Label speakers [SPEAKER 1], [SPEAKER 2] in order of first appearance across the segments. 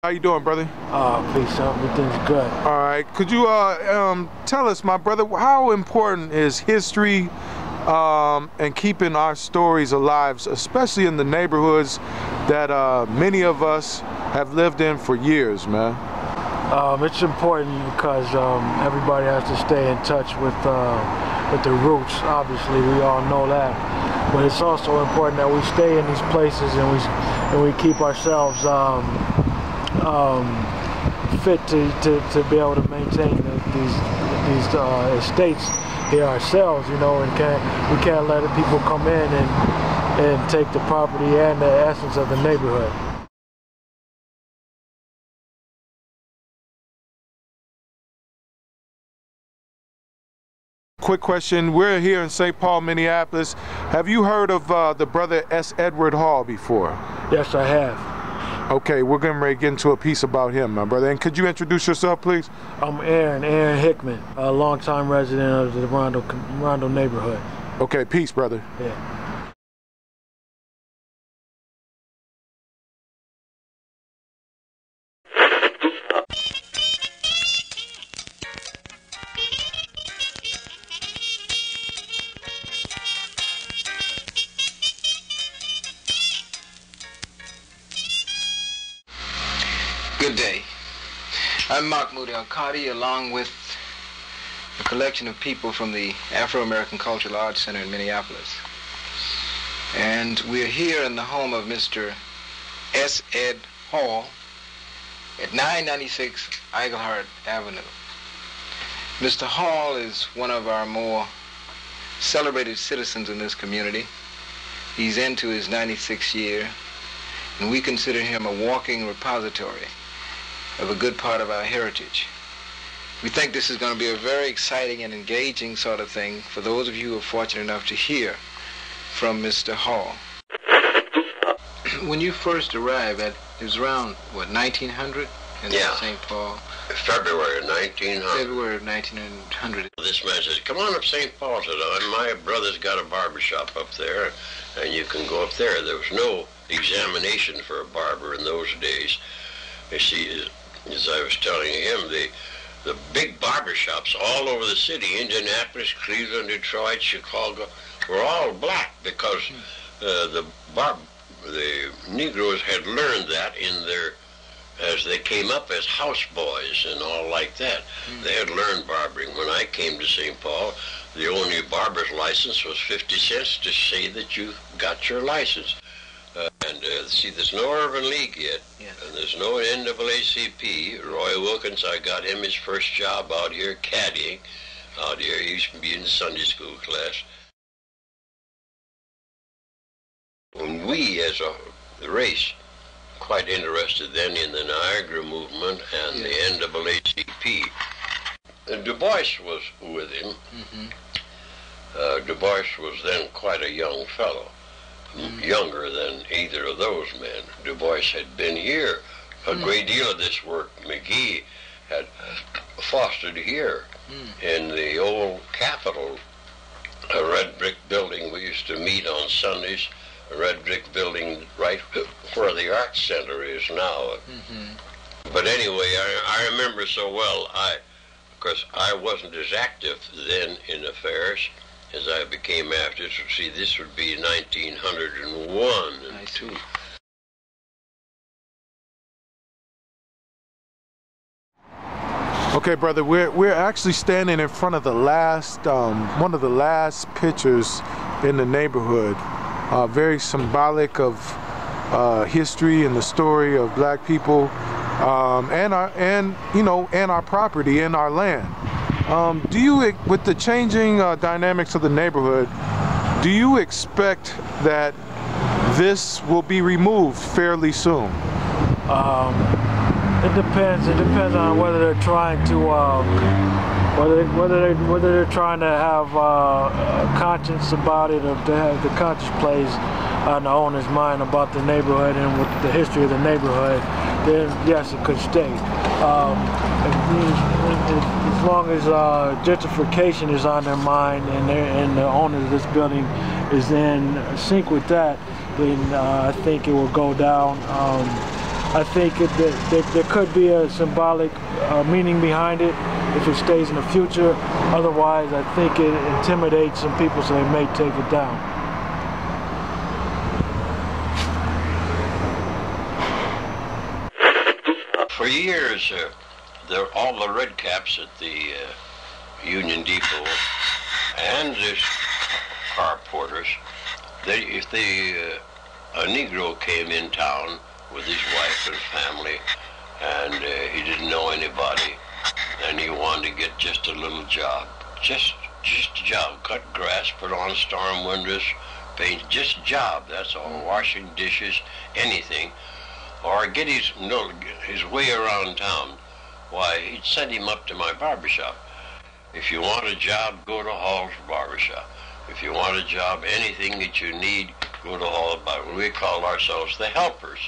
[SPEAKER 1] How you doing, brother?
[SPEAKER 2] Peace, everything's good.
[SPEAKER 1] All right. Could you tell us, my brother, how important is history and keeping our stories alive, especially in the neighborhoods that many of us have lived in for years, man?
[SPEAKER 2] It's important because everybody has to stay in touch with the roots. Obviously, we all know that. But it's also important that we stay in these places and we keep ourselves fit to be able to maintain these estates here ourselves, you know, and we can't let people come in and take the property and the essence of the neighborhood.
[SPEAKER 1] Quick question, we're here in St. Paul, Minneapolis. Have you heard of the brother S. Edward Hall before?
[SPEAKER 2] Yes, I have.
[SPEAKER 1] Okay, we're going to get into a piece about him, my brother. And could you introduce yourself, please?
[SPEAKER 2] I'm Aaron Hickman, a longtime resident of the Rondo neighborhood.
[SPEAKER 1] Okay, peace, brother.
[SPEAKER 2] Yeah.
[SPEAKER 3] Good day. I'm Mahmoud El-Qadi, along with a collection of people from the Afro-American Cultural Arts Center in Minneapolis. And we're here in the home of Mr. S. Ed Hall at 996 Eaglehart Avenue. Mr. Hall is one of our more celebrated citizens in this community. He's into his 96th year, and we consider him a walking repository of a good part of our heritage. We think this is going to be a very exciting and engaging sort of thing for those of you who are fortunate enough to hear from Mr. Hall. When you first arrived, it was around, what, 1900 in St. Paul?
[SPEAKER 4] February of 1900.
[SPEAKER 3] February of 1900.
[SPEAKER 4] This man says, come on up St. Paul today. My brother's got a barber shop up there, and you can go up there. There was no examination for a barber in those days. You see, as I was telling him, the big barber shops all over the city, Indianapolis, Cleveland, Detroit, Chicago, were all black because the Negroes had learned that as they came up as houseboys and all like that. They had learned barbering. When I came to St. Paul, the only barber's license was 50 cents to say that you got your license. See, there's no Urban League yet, and there's no NAACP. Roy Wilkins, I got him his first job out here caddying. Out here, he used to be in the Sunday school class. And we, as a race, quite interested then in the Niagara movement and the NAACP. And Du Bois was with him. Du Bois was then quite a young fellow. Younger than either of those men. Du Bois had been here. A great deal of this work McGee had fostered here in the old Capitol, a red brick building. We used to meet on Sundays, a red brick building right where the Arts Center is now. But anyway, I remember so well, of course, I wasn't as active then in affairs as I became after. So see, this would be 1901 and 2.
[SPEAKER 1] Okay, brother, we're actually standing in front of the last, one of the last pictures in the neighborhood. Very symbolic of history and the story of black people, and our property and our land. Do you, with the changing dynamics of the neighborhood, do you expect that this will be removed fairly soon?
[SPEAKER 2] It depends. It depends on whether they're trying to, whether they're trying to have a conscience about it, or to have the conscience plays on the owner's mind about the neighborhood and with the history of the neighborhood. Then yes, it could stay. As long as gentrification is on their mind and the owner of this building is in sync with that, then I think it will go down. I think there could be a symbolic meaning behind it if it stays in the future. Otherwise, I think it intimidates some people, so they may take it down.
[SPEAKER 4] For years, all the red caps at the Union Depot and the car porters, if a Negro came in town with his wife and family, and he didn't know anybody, and he wanted to get just a little job, just a job, cut grass, put on storm windows, paint, just a job, that's all, washing dishes, anything, or get his way around town. Why, he'd send him up to my barbershop. If you want a job, go to Hall's barbershop. If you want a job, anything that you need, go to Hall's barbershop. We called ourselves the helpers.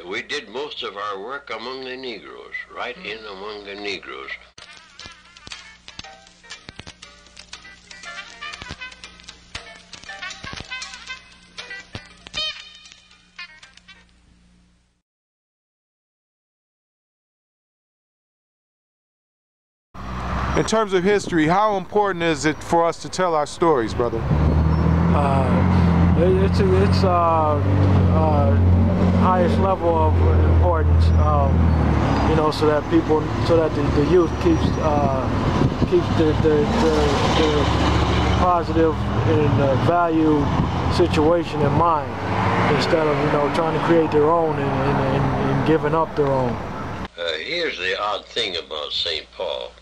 [SPEAKER 4] We did most of our work among the Negroes, right in among the Negroes.
[SPEAKER 1] In terms of history, how important is it for us to tell our stories, brother?
[SPEAKER 2] It's highest level of importance, you know, so that the youth keeps the positive and valued situation in mind, instead of, you know, trying to create their own and giving up their own.
[SPEAKER 4] Here's the odd thing about St. Paul.